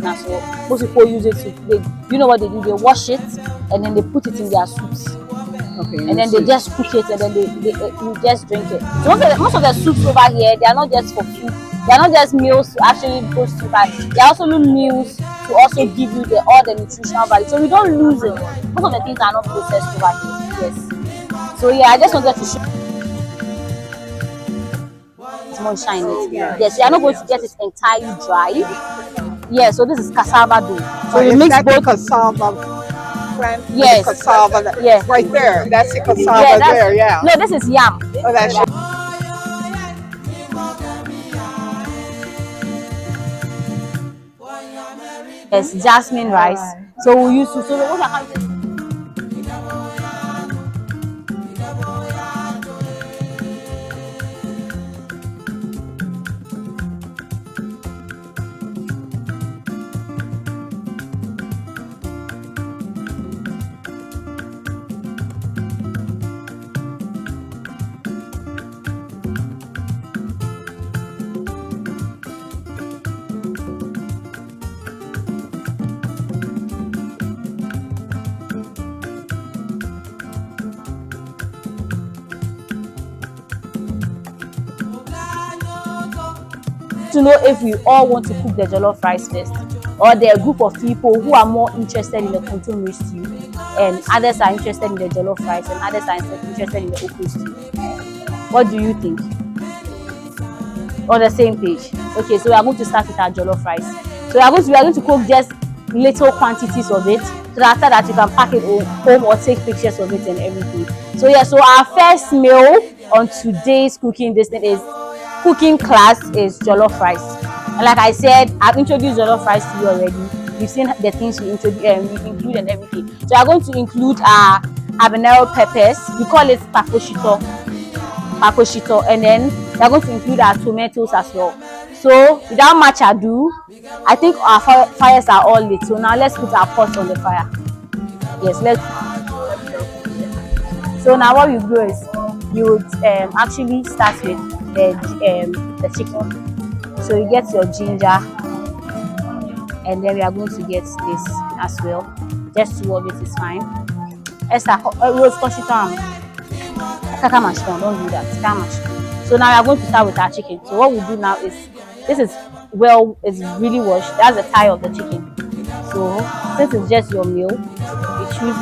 now. So most people use it to, you know what they do? They wash it and then they put it in their soups. Okay. And then they just cook it and then you just drink it. So most of the soups over here, they are not just for food. They are not just meals to actually boost you, but they are also meals to also give you all the nutritional value. So we don't lose it. Most of the things are not processed over here. Yes. So yeah, I just wanted to show it's more shiny. Yes, we are not going to get it entirely dry. Yeah, so this is cassava dough. So we mix both cassava plant. Yes. Cassava. Yes. Right there. That's the cassava there. Yeah. No, this is yam. Oh, that's Yes, jasmine rice. So we use to. So what I can to know if we all want to cook the jollof rice first, or there are a group of people who are more interested in the kontomire stew, and others are interested in the jollof rice, and others are interested in the okra stew. What do you think? On the same page. Okay, so we are going to start with our jollof rice. So we are going to cook just little quantities of it, so that after that you can pack it home or take pictures of it and everything. So yeah, so our first meal on today's cooking class is jollof rice. And like I said, I've introduced jollof rice to you already. You've seen the things we include and everything. So I'm going to include our habanero peppers. We call it pakoshito, and then we're going to include our tomatoes as well. So without much ado, I think our fires are all lit. So now let's put our pot on the fire. Yes, so now what we do is you would actually start with the chicken. So you get your ginger, and then we are going to get this as well. Just two of it is fine. Esther, rose don't do that. So now we are going to start with our chicken. So what we do now is, this is it's really washed. That's the thigh of the chicken. So since it's just your meal, you choose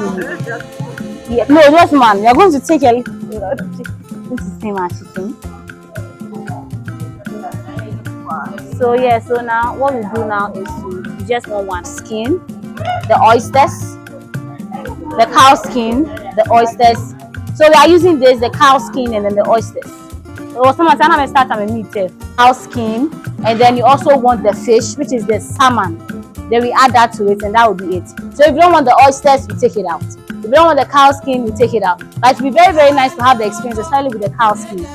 yeah, no, just man. We are going to take this is same as chicken. So yeah, so now what we do now is you just want one skin, the oysters, the cow skin, the oysters. So we are using the cow skin and then the oysters. So someone start with meat, cow skin, and then you also want the fish, which is the salmon. Then we add that to it, and that will be it. So if you don't want the oysters, you take it out. If you don't want the cow skin, you take it out. But it will be very, very nice to have the experience, especially with the cow skin.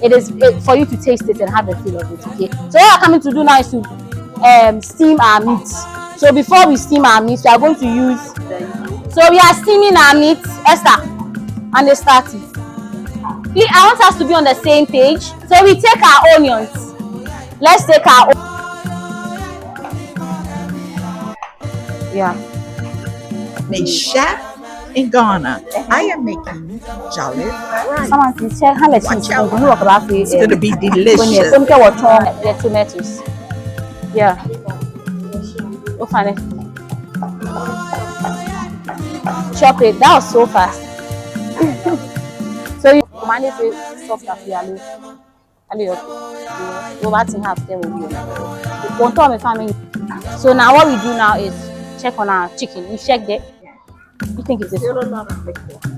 It is for you to taste it and have the feel of it. Okay. So what we're coming to do now is to steam our meat. So before we steam our meat, we are going to use. So we are steaming our meat, Esther, and they started. I want us to be on the same page. So we take our onions. Let's take our. Yeah. A chef in Ghana, I am making jollof rice. Someone please check how much Watch out. it's going to be delicious. The tomatoes. Yeah. Oh, funny. Chop it. That was so fast. So you manage it soft as you are. So now what we do now is check on our chicken. We check it. You think it's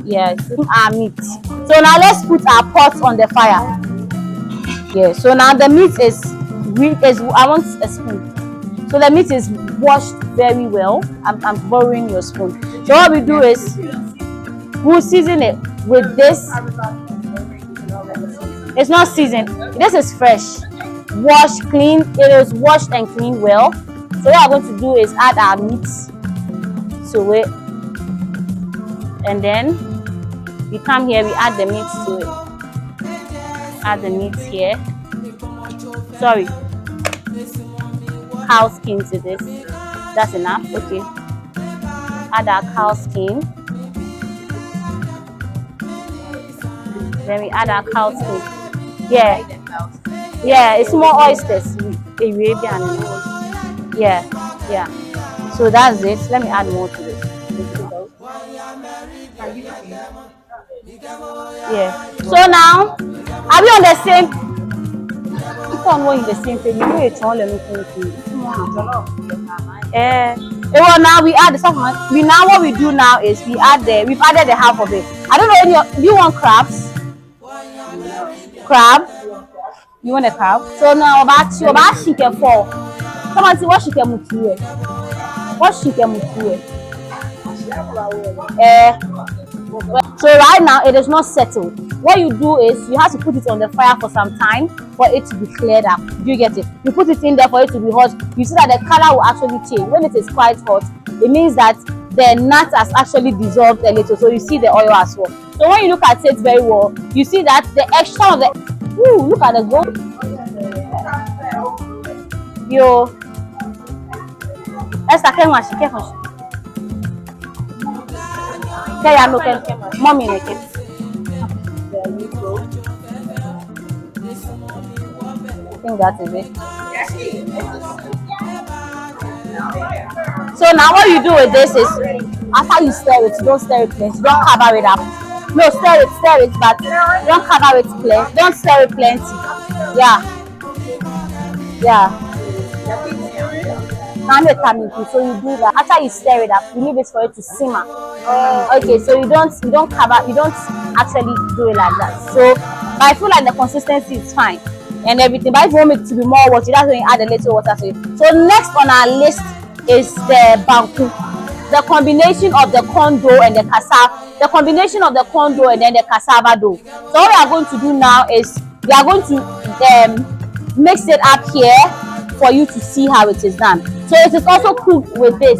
yes, our meat. So now let's put our pot on the fire. Yeah. So now the meat is I want a spoon. So the meat is washed very well. I'm borrowing your spoon. So what we do is we'll season it with this. It's not seasoned. This is fresh, washed, clean. It is washed and cleaned well. So what I'm going to do is add our meat to it, and then we come here. We add the meat to it. Add the meat here. Sorry, cow skin to this. That's enough. Okay. Add our cow skin. Then we add our cow skin. Yeah. Yeah, it's more oysters. Arabian. Yeah. Yeah. So that's it. Let me add more to this. Yeah. So now, are we on the same? On in the same thing. You know it's all well, now we add the supplement. We now what we do now is we've added the half of it. I don't know any. Do you want crabs? Crab? You want a crab? So now about chicken for. Come on, see what chicken mutu. What chicken mutu? So right now it is not settled. What you do is you have to put it on the fire for some time for it to be cleared up. Do you get it? You put it in there for it to be hot. You see that the color will actually change. When it is quite hot, it means that the nut has actually dissolved a little. So you see the oil as well. So when you look at it very well, you see that the extra of the look at the gold. Yo, Esther, can you careful? Mommy, make it. I think that is it. So now what you do with this is after you stir it, don't stir it plenty, don't cover it up. No, stir it, but don't cover it plenty. Don't stir it plenty. Yeah. So you do that. After you stir it up, you leave it for it to simmer. Okay, so you don't actually do it like that. So but I feel like the consistency is fine and everything. But if you want it to be more water, that's when you add a little water to it. So next on our list is the banku. The combination of the corn dough and the cassava. The combination of the corn dough and then the cassava dough. So what we are going to do now is we are going to mix it up here for you to see how it is done. So it is also cooked with this.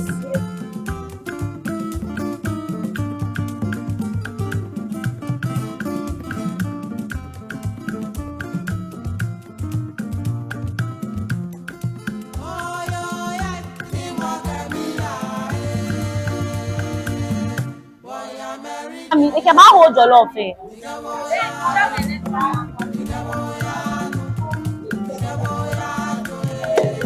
I mean, it can hold jollof.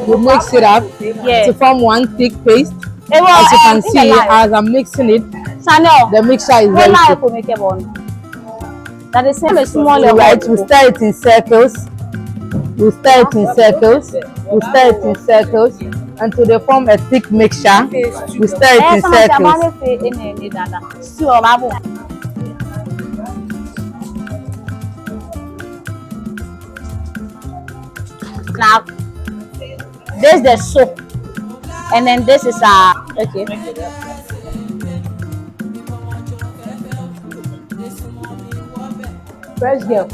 You mix it up to form one thick paste. As you can see, as I'm mixing it, the mixture is very thick. That is same small. Right, we stir it in circles. We stir it in circles. We stir it in circles until they form a thick mixture. We stir it in circles. Now, this is the soup, and then this is okay. Fresh girl.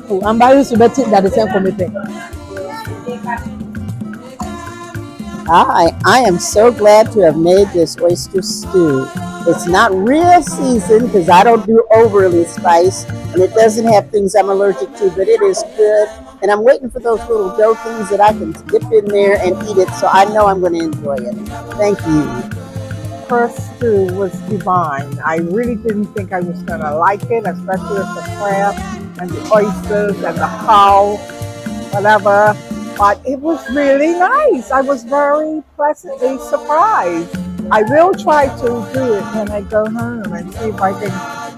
Oh, I'm buying to bet that the same committee. I am so glad to have made this oyster stew. It's not real seasoned because I don't do overly spice, and it doesn't have things I'm allergic to, but it is good. And I'm waiting for those little dough things that I can dip in there and eat it, so I know I'm going to enjoy it. Thank you. First stew was divine. I really didn't think I was going to like it, especially with the crab and the oysters and the cow, whatever. But it was really nice. I was very pleasantly surprised. I will try to do it when I go home and see if I can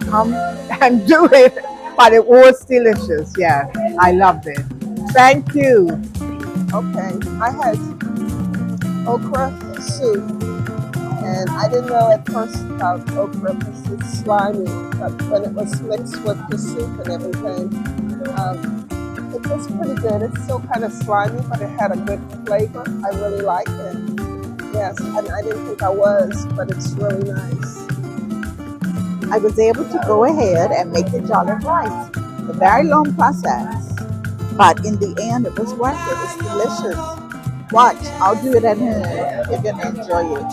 come and do it. But it was delicious. Yeah, I loved it. Thank you. Okay, I had okra soup, and I didn't know at first about okra because it's slimy, but when it was mixed with the soup and everything, it was pretty good. It's still kind of slimy, but it had a good flavor. I really liked it. Yes, and I didn't think I was, but it's really nice. I was able to go ahead and make the jollof rice. A very long process, but in the end it was worth it. It's delicious. Watch, I'll do it at home. You're gonna enjoy it.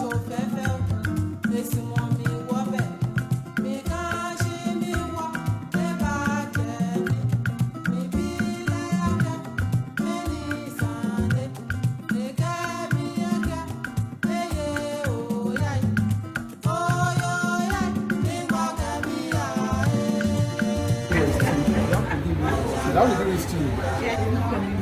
That was the greatest too.